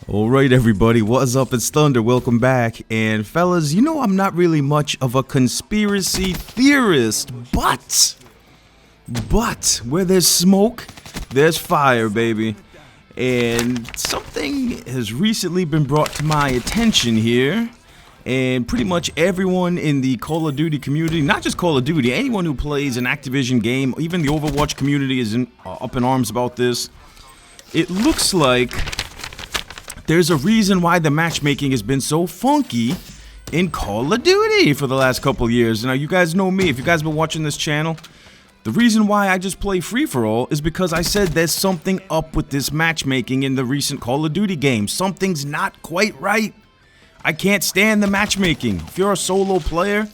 Alright everybody, what's up? It's Thunder, welcome back. And fellas, you know I'm not really much of a conspiracy theorist, but where there's smoke, there's fire, baby. And something has recently been brought to my attention here. And pretty much everyone in the Call of Duty community, not just Call of Duty, anyone who plays an Activision game, even the Overwatch community is up in arms about this. It looks like there's a reason why the matchmaking has been so funky in Call of Duty for the last couple years. Now, you guys know me. If you guys have been watching this channel, the reason why I just play free-for-all is because I said there's something up with this matchmaking in the recent Call of Duty games. Something's not quite right. I can't stand the matchmaking. If you're a solo player,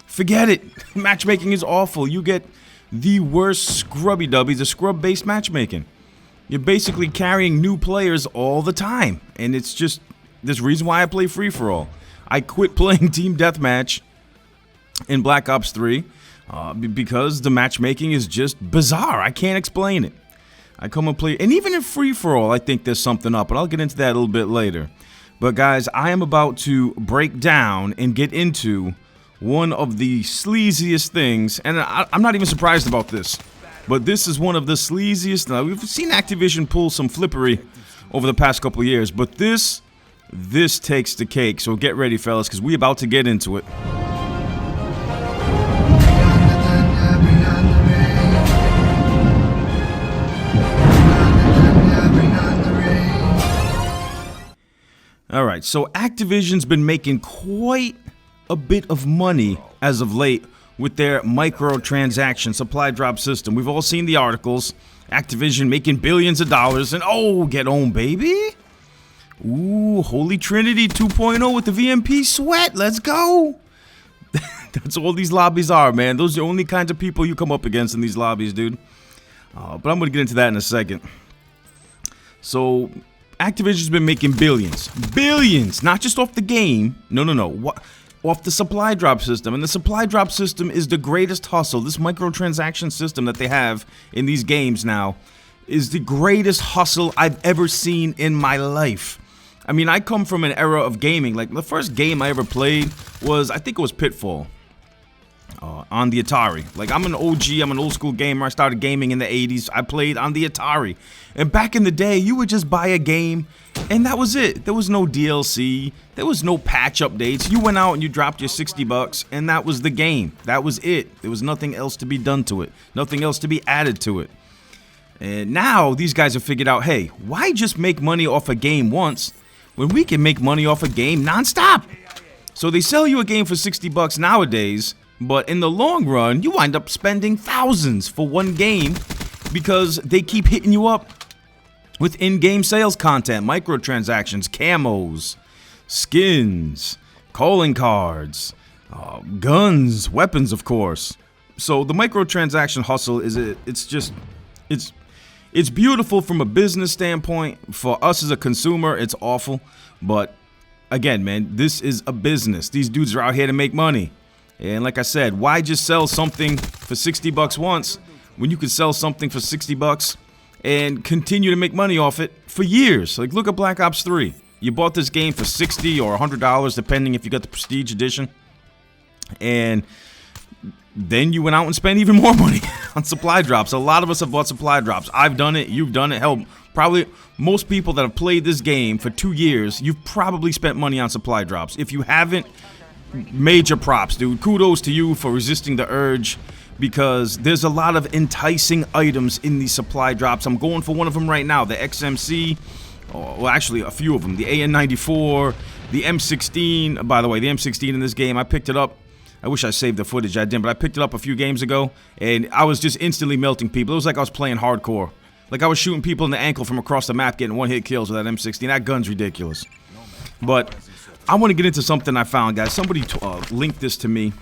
forget it. Matchmaking is awful. You get the worst scrubby-dubbies, the scrub-based matchmaking. You're basically carrying new players all the time. And it's just this reason why I play free-for-all. I quit playing Team Deathmatch in Black Ops 3 because the matchmaking is just bizarre. I can't explain it. I come and play, and even in free-for-all, I think there's something up, and I'll get into that a little bit later. But guys, I am about to break down and get into one of the sleaziest things, and I'm not even surprised about this. But this is one of the sleaziest. Now, we've seen Activision pull some flippery over the past couple of years, but this takes the cake. So get ready, fellas, because we're about to get into it. All right, so Activision's been making quite a bit of money as of late with their microtransaction supply drop system. We've all seen the articles. Activision making billions of dollars, and oh, get on, baby. Ooh, Holy Trinity 2.0 with the VMP sweat. Let's go. That's all these lobbies are, man. Those are the only kinds of people you come up against in these lobbies, dude. But I'm going to get into that in a second. So Activision's been making billions. Billions! Not just off the game. No. What? Off the supply drop system. And the supply drop system is the greatest hustle. This microtransaction system that they have in these games now is the greatest hustle I've ever seen in my life. I mean, I come from an era of gaming. Like, the first game I ever played was, I think it was Pitfall. On the Atari. Like, I'm an OG, I'm an old school gamer. I started gaming in the 80s. I played on the Atari. And back in the day, you would just buy a game, and that was it. There was no DLC. There was no patch updates. You went out and you dropped your 60 bucks, and that was the game. That was it. There was nothing else to be done to it. Nothing else to be added to it. And now, these guys have figured out, hey, why just make money off a game once when we can make money off a game nonstop? So they sell you a game for 60 bucks nowadays, but in the long run, you wind up spending thousands for one game because they keep hitting you up with in-game sales content, microtransactions, camos, skins, calling cards, guns, weapons, of course. So the microtransaction hustle it's beautiful from a business standpoint. For us as a consumer, it's awful. But again, man, this is a business. These dudes are out here to make money. And like I said, why just sell something for 60 bucks once when you could sell something for 60 bucks and continue to make money off it for years? Like, look at Black Ops 3. You bought this game for $60 or $100, depending if you got the Prestige Edition. And then you went out and spent even more money on supply drops. A lot of us have bought supply drops. I've done it. You've done it. Hell, probably most people that have played this game for 2 years, you've probably spent money on supply drops. If you haven't, major props, dude. Kudos to you for resisting the urge, because there's a lot of enticing items in these supply drops. I'm going for one of them right now, the XMC, well, actually a few of them, the AN94, the M16. By the way, the M16 in this game, I picked it up. I wish I saved the footage. I didn't, but I picked it up a few games ago, and I was just instantly melting people. It was like I was playing hardcore. Like I was shooting people in the ankle from across the map, getting one-hit kills with that M16. That gun's ridiculous. But I want to get into something I found, guys. Somebody linked this to me.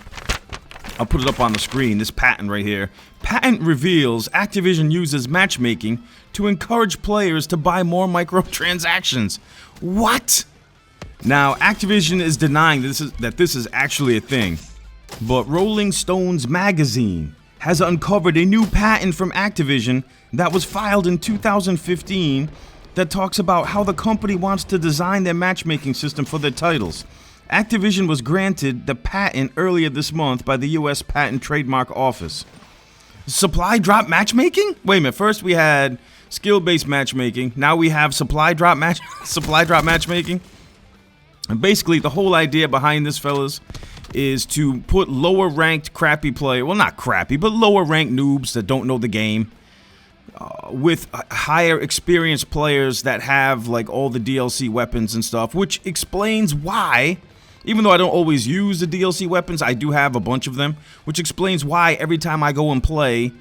I'll put it up on the screen, this patent right here. Patent reveals Activision uses matchmaking to encourage players to buy more microtransactions. What? Now, Activision is denying that this is actually a thing. But Rolling Stones magazine has uncovered a new patent from Activision that was filed in 2015 that talks about how the company wants to design their matchmaking system for their titles. Activision was granted the patent earlier this month by the U.S. Patent Trademark Office. Supply drop matchmaking? Wait a minute. First we had skill-based matchmaking. Now we have supply drop matchmaking. And basically the whole idea behind this, fellas, is to put lower ranked crappy player, well, not crappy, but lower ranked noobs that don't know the game with higher experienced players that have like all the DLC weapons and stuff, which explains why, even though I don't always use the DLC weapons, I do have a bunch of them, which explains why every time I go and play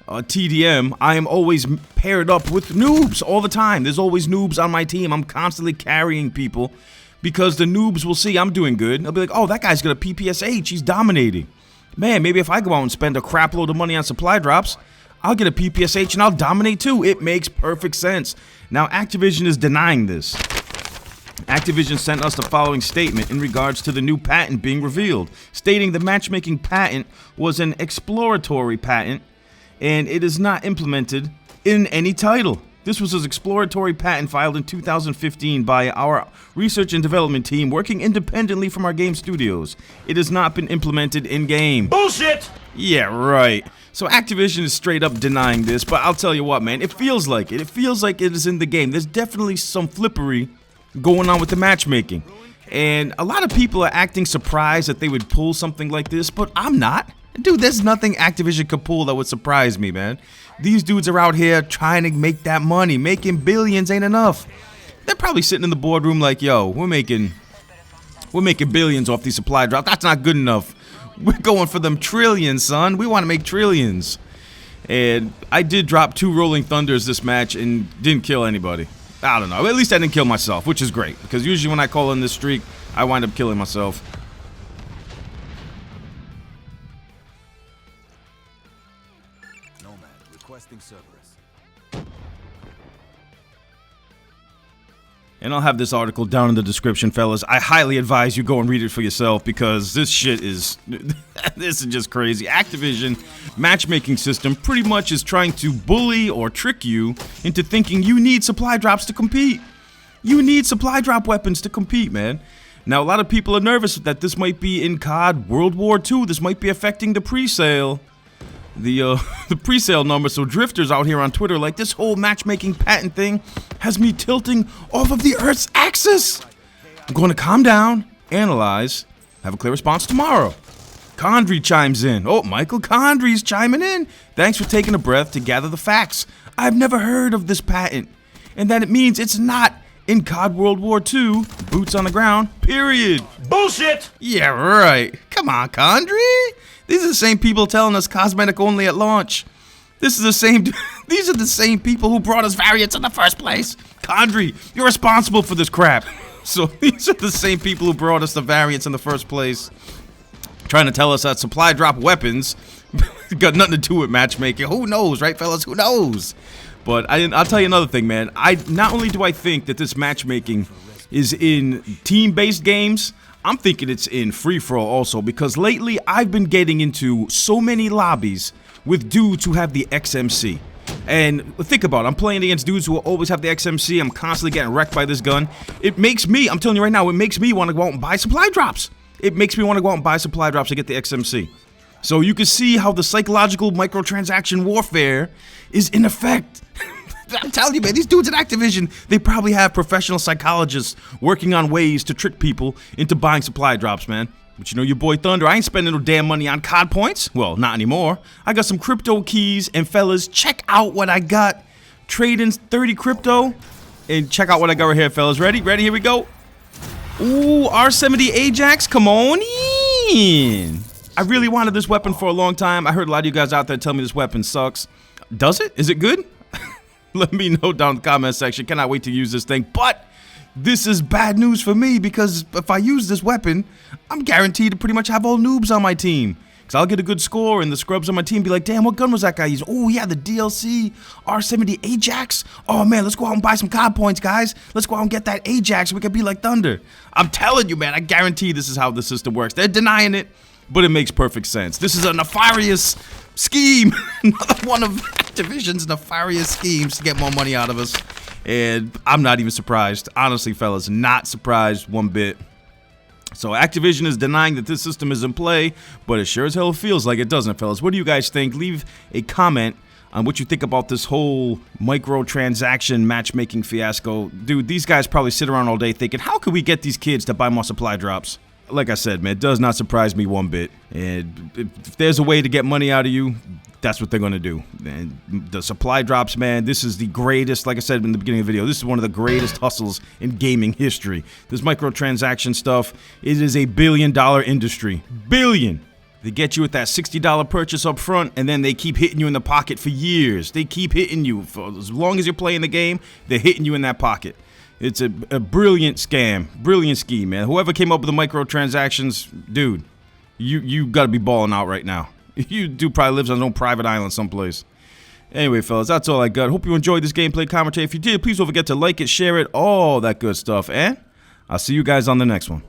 TDM, I am always paired up with noobs all the time. There's always noobs on my team. I'm constantly carrying people because the noobs will see I'm doing good. They'll be like, oh, that guy's got a PPSH. He's dominating. Man, maybe if I go out and spend a crap load of money on supply drops, I'll get a PPSH and I'll dominate too. It makes perfect sense. Now, Activision is denying this. Activision sent us the following statement in regards to the new patent being revealed, stating the matchmaking patent was an exploratory patent and it is not implemented in any title. This was an exploratory patent filed in 2015 by our research and development team working independently from our game studios. It has not been implemented in-game. Bullshit! Yeah, right. So Activision is straight up denying this, but I'll tell you what, man, it feels like it. It feels like it is in the game. There's definitely some flippery going on with the matchmaking. And a lot of people are acting surprised that they would pull something like this, but I'm not. Dude, there's nothing Activision could pull that would surprise me, man. These dudes are out here trying to make that money. Making billions ain't enough. They're probably sitting in the boardroom like, yo, we're making billions off these supply drops. That's not good enough. We're going for them trillions, son. We want to make trillions. And I did drop 2 Rolling Thunders this match and didn't kill anybody. I don't know. At least I didn't kill myself, which is great. Because usually when I call in this streak, I wind up killing myself. Requesting Cerberus. And I'll have this article down in the description, fellas. I highly advise you go and read it for yourself because this shit is... this is just crazy. Activision matchmaking system pretty much is trying to bully or trick you into thinking you need supply drops to compete. You need supply drop weapons to compete, man. Now, a lot of people are nervous that this might be in COD World War II. This might be affecting the pre-sale. The pre-sale number. So drifters out here on Twitter like this whole matchmaking patent thing has me tilting off of the Earth's axis. I'm going to calm down, analyze, have a clear response tomorrow. Condry chimes in. Oh, Michael Condry's chiming in. Thanks for taking a breath to gather the facts. I've never heard of this patent, and that it means it's not in COD World War II. Boots on the ground. Period. Bullshit! Yeah, right. Come on, Condry. These are the same people telling us cosmetic only at launch. These are the same people who brought us variants in the first place. Condry, you're responsible for this crap. So these are the same people who brought us the variants in the first place. Trying to tell us that supply drop weapons got nothing to do with matchmaking. Who knows, right, fellas? Who knows? But I'll tell you another thing, man. Not only do I think that this matchmaking is in team-based games, I'm thinking it's in free-for-all also, because lately I've been getting into so many lobbies with dudes who have the XMC. And think about it, I'm playing against dudes who always have the XMC. I'm constantly getting wrecked by this gun. It makes me, I'm telling you right now, it makes me want to go out and buy supply drops. It makes me want to go out and buy supply drops to get the XMC. So you can see how the psychological microtransaction warfare is in effect. I'm telling you, man, these dudes at Activision, they probably have professional psychologists working on ways to trick people into buying supply drops, man. But you know your boy Thunder, I ain't spending no damn money on COD points. Well, not anymore. I got some crypto keys, and fellas, check out what I got. Trading 30 crypto, and check out what I got right here, fellas. Ready? Ready? Here we go. Ooh, R70 Ajax, come on in. I really wanted this weapon for a long time. I heard a lot of you guys out there tell me this weapon sucks. Does it? Is it good? Let me know down in the comment section. Cannot wait to use this thing. But this is bad news for me because if I use this weapon, I'm guaranteed to pretty much have all noobs on my team. Because I'll get a good score and the scrubs on my team be like, damn, what gun was that guy using? Oh, yeah, the DLC R70 Ajax. Oh, man, let's go out and buy some COD points, guys. Let's go out and get that Ajax so we can be like Thunder. I'm telling you, man, I guarantee this is how the system works. They're denying it, but it makes perfect sense. This is a nefarious scheme. Another one of Activision's nefarious schemes to get more money out of us. And I'm not even surprised. Honestly, fellas, not surprised one bit. So Activision is denying that this system is in play, but it sure as hell feels like it doesn't, fellas. What do you guys think? Leave a comment on what you think about this whole microtransaction matchmaking fiasco. Dude, these guys probably sit around all day thinking, how can we get these kids to buy more supply drops? Like I said, man, it does not surprise me one bit. And if there's a way to get money out of you, that's what they're going to do. And the supply drops, man, this is the greatest, like I said in the beginning of the video, this is one of the greatest hustles in gaming history. This microtransaction stuff, it is a billion-dollar industry. Billion! They get you with that $60 purchase up front, and then they keep hitting you in the pocket for years. They keep hitting you. For as long as you're playing the game, they're hitting you in that pocket. It's a brilliant scam, brilliant scheme, man. Whoever came up with the microtransactions, dude, you got to be balling out right now. You dude probably lives on his own private island someplace. Anyway, fellas, that's all I got. Hope you enjoyed this gameplay commentary. If you did, please don't forget to like it, share it, all that good stuff. And I'll see you guys on the next one.